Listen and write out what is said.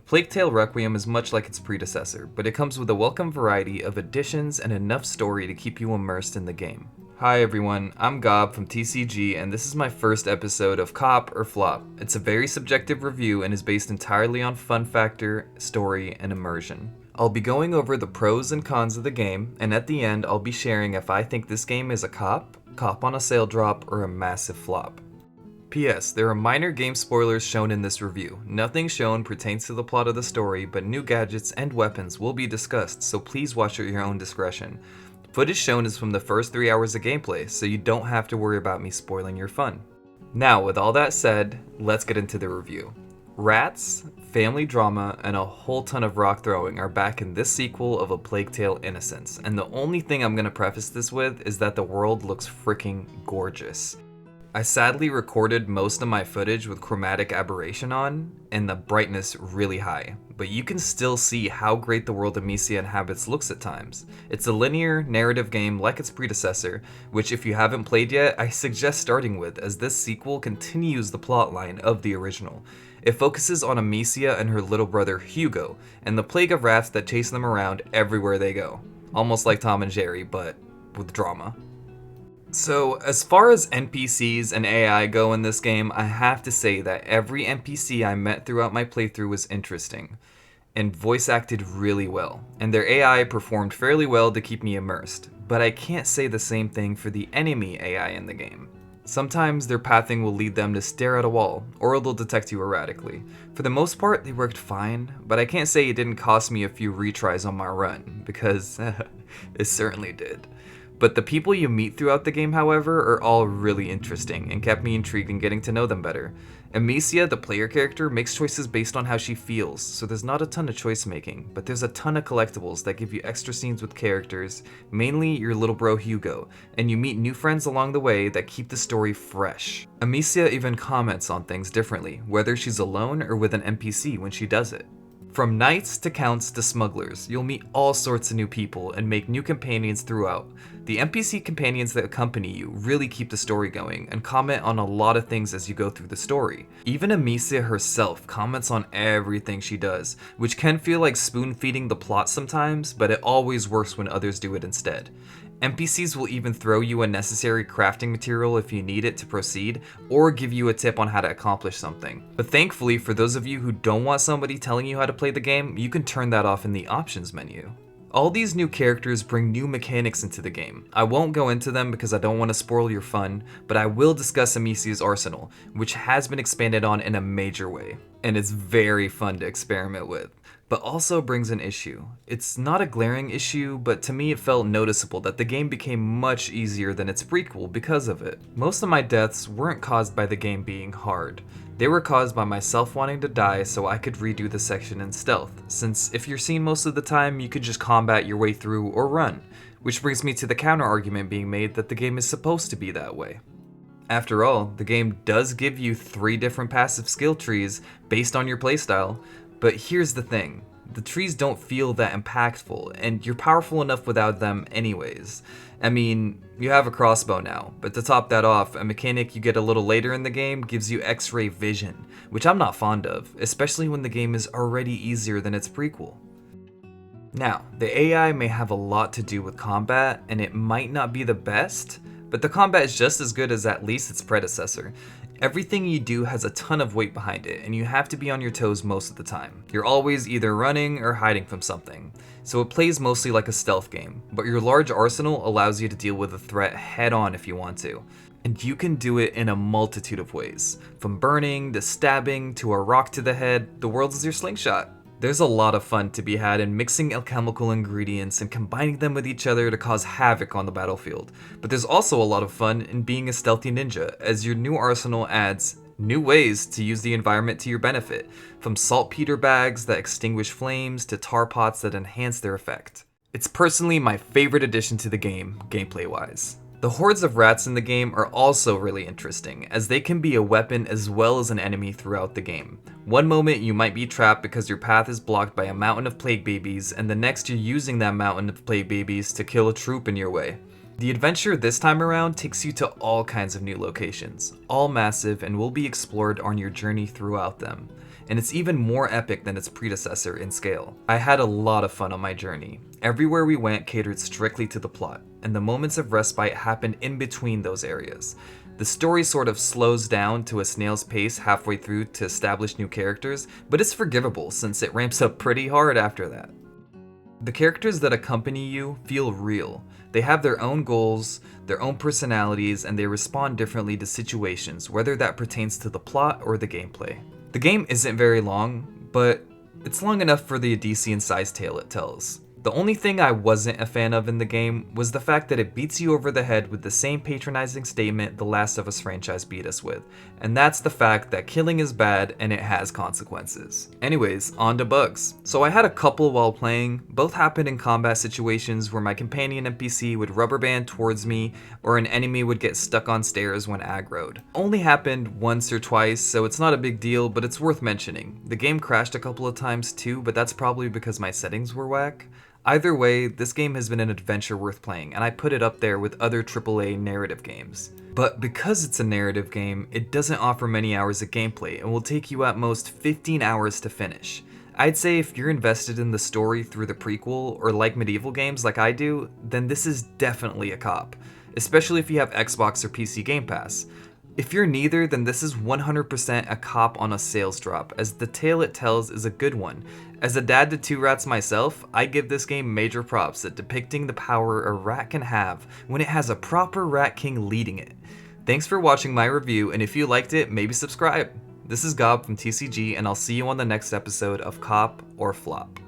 Plague Tale Requiem is much like its predecessor, but it comes with a welcome variety of additions and enough story to keep you immersed in the game. Hi everyone, I'm Gob from TCG, and this is my first episode of Cop or Flop. It's a very subjective review and is based entirely on fun factor, story, and immersion. I'll be going over the pros and cons of the game, and at the end I'll be sharing if I think this game is a cop on a sale drop, or a massive flop. P.S. There are minor game spoilers shown in this review. Nothing shown pertains to the plot of the story, but new gadgets and weapons will be discussed, so please watch at your own discretion. Footage shown is from the first 3 hours of gameplay, so you don't have to worry about me spoiling your fun. Now, with all that said, let's get into the review. Rats, family drama, and a whole ton of rock throwing are back in this sequel of A Plague Tale: Innocence, and the only thing I'm gonna preface this with is that the world looks freaking gorgeous. I sadly recorded most of my footage with chromatic aberration on, and the brightness really high, but you can still see how great the world Amicia inhabits looks at times. It's a linear, narrative game like its predecessor, which if you haven't played yet, I suggest starting with, as this sequel continues the plotline of the original. It focuses on Amicia and her little brother Hugo, and the plague of rats that chase them around everywhere they go. Almost like Tom and Jerry, but with drama. So, as far as NPCs and AI go in this game, I have to say that every NPC I met throughout my playthrough was interesting, and voice acted really well, and their AI performed fairly well to keep me immersed, but I can't say the same thing for the enemy AI in the game. Sometimes their pathing will lead them to stare at a wall, or they'll detect you erratically. For the most part, they worked fine, but I can't say it didn't cost me a few retries on my run, because it certainly did. But the people you meet throughout the game, however, are all really interesting and kept me intrigued in getting to know them better. Amicia, the player character, makes choices based on how she feels, so there's not a ton of choice making, but there's a ton of collectibles that give you extra scenes with characters, mainly your little bro Hugo, and you meet new friends along the way that keep the story fresh. Amicia even comments on things differently, whether she's alone or with an NPC when she does it. From knights to counts to smugglers, you'll meet all sorts of new people and make new companions throughout. The NPC companions that accompany you really keep the story going and comment on a lot of things as you go through the story. Even Amicia herself comments on everything she does, which can feel like spoon-feeding the plot sometimes, but it always works when others do it instead. NPCs will even throw you a necessary crafting material if you need it to proceed, or give you a tip on how to accomplish something. But thankfully, for those of you who don't want somebody telling you how to play the game, you can turn that off in the options menu. All these new characters bring new mechanics into the game. I won't go into them because I don't want to spoil your fun, but I will discuss Amicia's arsenal, which has been expanded on in a major way, and it's very fun to experiment with, but also brings an issue. It's not a glaring issue, but to me it felt noticeable that the game became much easier than its prequel because of it. Most of my deaths weren't caused by the game being hard. They were caused by myself wanting to die so I could redo the section in stealth, since if you're seen most of the time, you could just combat your way through or run, which brings me to the counter argument being made that the game is supposed to be that way. After all, the game does give you 3 different passive skill trees based on your playstyle, but here's the thing. The trees don't feel that impactful, and you're powerful enough without them anyways. I mean, you have a crossbow now, but to top that off, a mechanic you get a little later in the game gives you X-ray vision, which I'm not fond of, especially when the game is already easier than its prequel. Now, the AI may have a lot to do with combat, and it might not be the best, but the combat is just as good as at least its predecessor. Everything you do has a ton of weight behind it, and you have to be on your toes most of the time. You're always either running or hiding from something, so it plays mostly like a stealth game, but your large arsenal allows you to deal with a threat head on if you want to. And you can do it in a multitude of ways. From burning, to stabbing, to a rock to the head, the world is your slingshot. There's a lot of fun to be had in mixing alchemical ingredients and combining them with each other to cause havoc on the battlefield. But there's also a lot of fun in being a stealthy ninja, as your new arsenal adds new ways to use the environment to your benefit, from saltpeter bags that extinguish flames to tar pots that enhance their effect. It's personally my favorite addition to the game, gameplay-wise. The hordes of rats in the game are also really interesting, as they can be a weapon as well as an enemy throughout the game. One moment you might be trapped because your path is blocked by a mountain of plague babies, and the next you're using that mountain of plague babies to kill a troop in your way. The adventure this time around takes you to all kinds of new locations, all massive and will be explored on your journey throughout them. and it's even more epic than its predecessor in scale. I had a lot of fun on my journey. Everywhere we went catered strictly to the plot, and the moments of respite happened in between those areas. The story sort of slows down to a snail's pace halfway through to establish new characters, but it's forgivable since it ramps up pretty hard after that. The characters that accompany you feel real. They have their own goals, their own personalities, and they respond differently to situations, whether that pertains to the plot or the gameplay. The game isn't very long, but it's long enough for the decent sized tale it tells. The only thing I wasn't a fan of in the game was the fact that it beats you over the head with the same patronizing statement the Last of Us franchise beat us with, and that's the fact that killing is bad and it has consequences. Anyways, on to bugs. So I had a couple while playing. Both happened in combat situations where my companion NPC would rubber band towards me or an enemy would get stuck on stairs when aggroed. Only happened once or twice, so it's not a big deal, but it's worth mentioning. The game crashed a couple of times too, but that's probably because my settings were whack. Either way, this game has been an adventure worth playing, and I put it up there with other AAA narrative games. But because it's a narrative game, it doesn't offer many hours of gameplay and will take you at most 15 hours to finish. I'd say if you're invested in the story through the prequel, or like medieval games like I do, then this is definitely a cop, especially if you have Xbox or PC Game Pass. If you're neither, then this is 100% a cop on a sales drop, as the tale it tells is a good one. As a dad to 2 rats myself, I give this game major props at depicting the power a rat can have when it has a proper rat king leading it. Thanks for watching my review, and if you liked it, maybe subscribe. This is Gob from TCG, and I'll see you on the next episode of Cop or Flop.